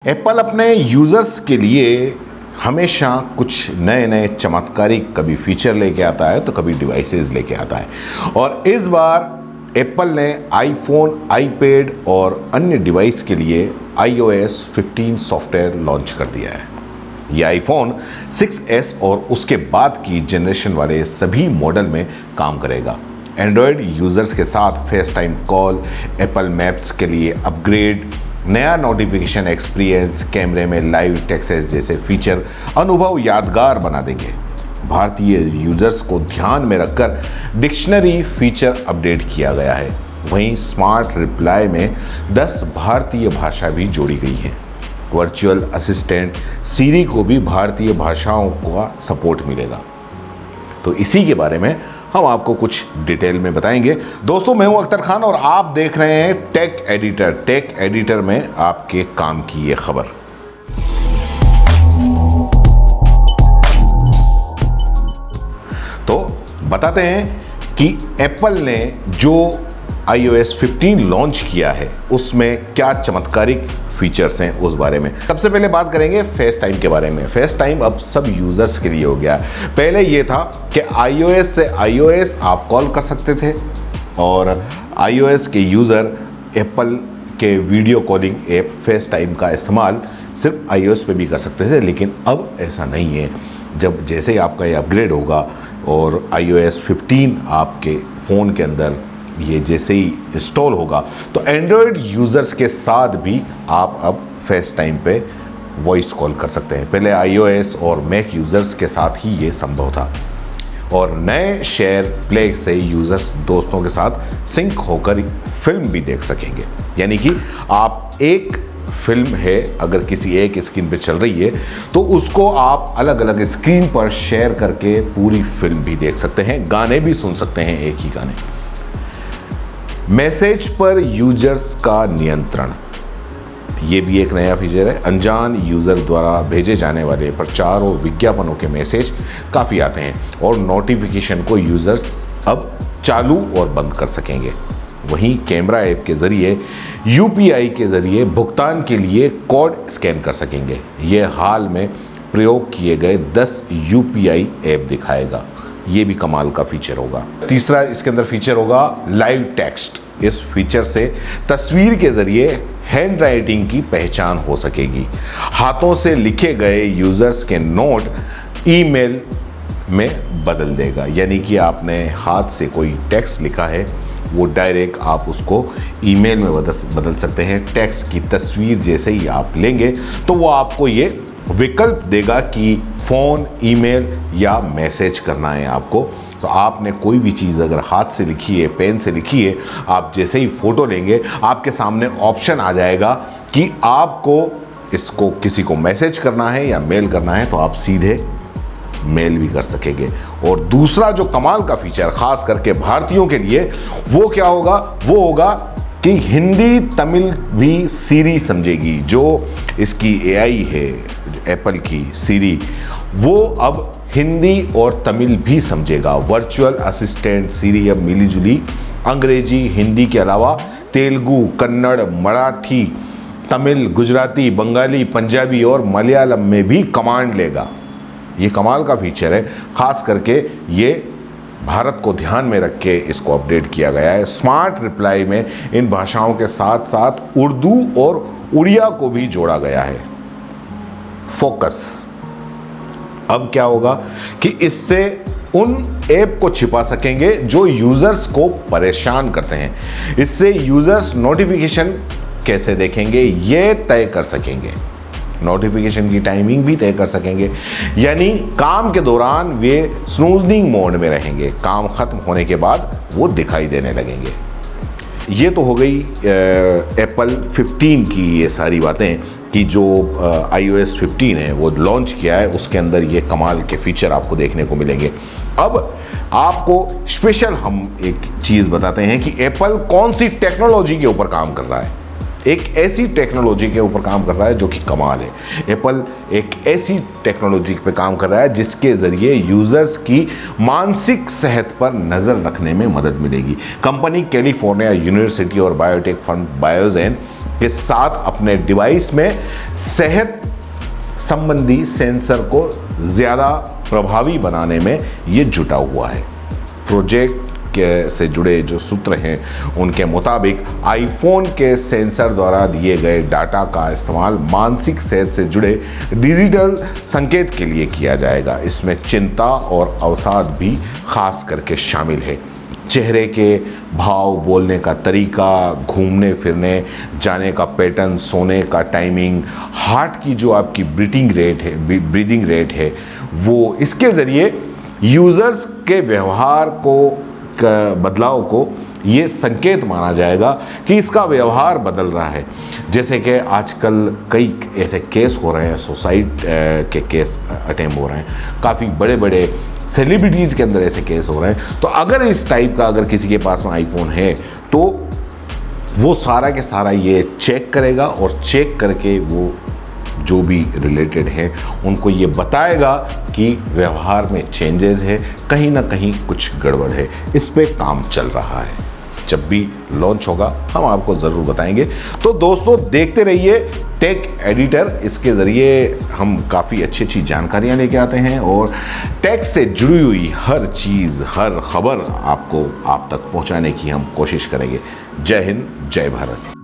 Apple अपने users के लिए हमेशा कुछ नए नए चमत्कारिक कभी फीचर लेके आता है तो कभी डिवाइसेस लेके आता है। और इस बार एप्पल ने आईफोन, आईपैड और अन्य डिवाइस के लिए iOS 15 सॉफ्टवेयर लॉन्च कर दिया है। ये आईफोन 6s और उसके बाद की जनरेशन वाले सभी मॉडल में काम करेगा। एंड्रॉयड यूज़र्स के साथ face time call, Apple maps के लिए अपग्रेड, नया नोटिफिकेशन एक्सपीरियंस, कैमरे में लाइव टेक्स्ट जैसे फीचर अनुभव यादगार बना देंगे। भारतीय यूजर्स को ध्यान में रखकर डिक्शनरी फीचर अपडेट किया गया है। वहीं स्मार्ट रिप्लाई में 10 भारतीय भाषा भी जोड़ी गई हैं। वर्चुअल असिस्टेंट सीरी को भी भारतीय भाषाओं का सपोर्ट मिलेगा। तो इसी के बारे में हम आपको कुछ डिटेल में बताएंगे। दोस्तों, मैं हूं अख्तर खान और आप देख रहे हैं टेक एडिटर। टेक एडिटर में आपके काम की ये खबर। तो बताते हैं कि एप्पल ने जो iOS 15 लॉन्च किया है उसमें क्या चमत्कारिक फीचर्स हैं उस बारे में। सबसे पहले बात करेंगे फेस टाइम के बारे में। फेस टाइम अब सब यूजर्स के लिए हो गया। पहले ये था कि iOS से iOS आप कॉल कर सकते थे और iOS के यूज़र एप्पल के video calling app face time का इस्तेमाल सिर्फ iOS पे भी कर सकते थे, लेकिन अब ऐसा नहीं है। जब जैसे ही आपका ये अपग्रेड होगा और iOS 15 आपके फ़ोन के अंदर ये जैसे ही इंस्टॉल होगा तो एंड्रॉयड यूज़र्स के साथ भी आप अब फेस टाइम पे वॉइस कॉल कर सकते हैं। पहले iOS और मैक यूज़र्स के साथ ही ये संभव था। और नए शेयर प्ले से यूज़र्स दोस्तों के साथ सिंक होकर फिल्म भी देख सकेंगे। यानी कि आप एक फिल्म है अगर किसी एक स्क्रीन पे चल रही है तो उसको आप अलग अलग स्क्रीन पर शेयर करके पूरी फिल्म भी देख सकते हैं, गाने भी सुन सकते हैं, एक ही गाने। मैसेज पर यूजर्स का नियंत्रण, ये भी एक नया फीचर है। अनजान यूज़र द्वारा भेजे जाने वाले प्रचार और विज्ञापनों के मैसेज काफ़ी आते हैं और नोटिफिकेशन को यूज़र्स अब चालू और बंद कर सकेंगे। वहीं कैमरा ऐप के ज़रिए UPI के ज़रिए भुगतान के लिए कोड स्कैन कर सकेंगे। ये हाल में प्रयोग किए गए 10 UPI ऐप दिखाएगा। ये भी कमाल का फीचर होगा। तीसरा इसके अंदर फीचर होगा लाइव टेक्स्ट। इस फीचर से तस्वीर के ज़रिए हैंड राइटिंग की पहचान हो सकेगी। हाथों से लिखे गए यूज़र्स के नोट ईमेल में बदल देगा। यानी कि आपने हाथ से कोई टेक्स्ट लिखा है वो डायरेक्ट आप उसको ईमेल में बदल सकते हैं। टेक्स्ट की तस्वीर जैसे ही आप लेंगे तो वो आपको ये विकल्प देगा कि फ़ोन, ईमेल या मैसेज करना है आपको। तो आपने कोई भी चीज़ अगर हाथ से लिखी है, पेन से लिखी है, आप जैसे ही फ़ोटो लेंगे आपके सामने ऑप्शन आ जाएगा कि आपको इसको किसी को मैसेज करना है या मेल करना है, तो आप सीधे मेल भी कर सकेंगे। और दूसरा जो कमाल का फीचर खास करके भारतीयों के लिए वो क्या होगा, वो होगा कि हिंदी तमिल भी सीरी समझेगी। जो इसकी AI है एप्पल की सीरी, वो अब हिंदी और तमिल भी समझेगा। वर्चुअल असिस्टेंट सीरी अब मिलीजुली अंग्रेजी, हिंदी के अलावा तेलुगु, कन्नड़, मराठी, तमिल, गुजराती, बंगाली, पंजाबी और मलयालम में भी कमांड लेगा। ये कमाल का फीचर है। खास करके ये भारत को ध्यान में रख के इसको अपडेट किया गया है। स्मार्ट रिप्लाई में इन भाषाओं के साथ साथ उर्दू और उड़िया को भी जोड़ा गया है। फोकस, अब क्या होगा कि इससे उन ऐप को छिपा सकेंगे जो यूजर्स को परेशान करते हैं। इससे यूजर्स नोटिफिकेशन कैसे देखेंगे ये तय कर सकेंगे। नोटिफिकेशन की टाइमिंग भी तय कर सकेंगे। यानी काम के दौरान वे स्नूजनिंग मोड में रहेंगे, काम खत्म होने के बाद वो दिखाई देने लगेंगे। ये तो हो गई एप्पल 15 की ये सारी बातें कि जो iOS 15 है वो लॉन्च किया है, उसके अंदर ये कमाल के फीचर आपको देखने को मिलेंगे। अब आपको स्पेशल हम एक चीज़ बताते हैं कि एप्पल कौन सी टेक्नोलॉजी के ऊपर काम कर रहा है। एक ऐसी टेक्नोलॉजी के ऊपर काम कर रहा है जो कि कमाल है। एप्पल एक ऐसी टेक्नोलॉजी पे काम कर रहा है जिसके ज़रिए यूज़र्स की मानसिक सेहत पर नज़र रखने में मदद मिलेगी। कंपनी कैलिफोर्निया यूनिवर्सिटी और बायोटेक फंड बायोजेन के साथ अपने डिवाइस में सेहत संबंधी सेंसर को ज़्यादा प्रभावी बनाने में ये जुटा हुआ है। प्रोजेक्ट के से जुड़े जो सूत्र हैं उनके मुताबिक आईफोन के सेंसर द्वारा दिए गए डाटा का इस्तेमाल मानसिक सेहत से जुड़े डिजिटल संकेत के लिए किया जाएगा। इसमें चिंता और अवसाद भी खास करके शामिल है। चेहरे के भाव, बोलने का तरीका, घूमने फिरने जाने का पैटर्न, सोने का टाइमिंग, हार्ट की जो आपकी ब्रीदिंग रेट है वो, इसके ज़रिए यूज़र्स के व्यवहार को बदलाव को ये संकेत माना जाएगा कि इसका व्यवहार बदल रहा है। जैसे कि आजकल कई ऐसे केस हो रहे हैं, सुसाइड के केस अटेम्प्ट हो रहे हैं, काफ़ी बड़े बड़े सेलिब्रिटीज़ के अंदर ऐसे केस हो रहे हैं। तो अगर इस टाइप का अगर किसी के पास में आईफोन है तो वो सारा के सारा ये चेक करेगा और चेक करके वो जो भी रिलेटेड है उनको ये बताएगा कि व्यवहार में चेंजेस है, कहीं ना कहीं कुछ गड़बड़ है। इस पे काम चल रहा है। जब भी लॉन्च होगा हम आपको ज़रूर बताएंगे। तो दोस्तों देखते रहिए टेक एडिटर, इसके ज़रिए हम काफ़ी अच्छी अच्छी जानकारियाँ लेके आते हैं और टेक से जुड़ी हुई हर चीज़, हर खबर आप तक पहुँचाने की हम कोशिश करेंगे। जय हिंद, जय भारत।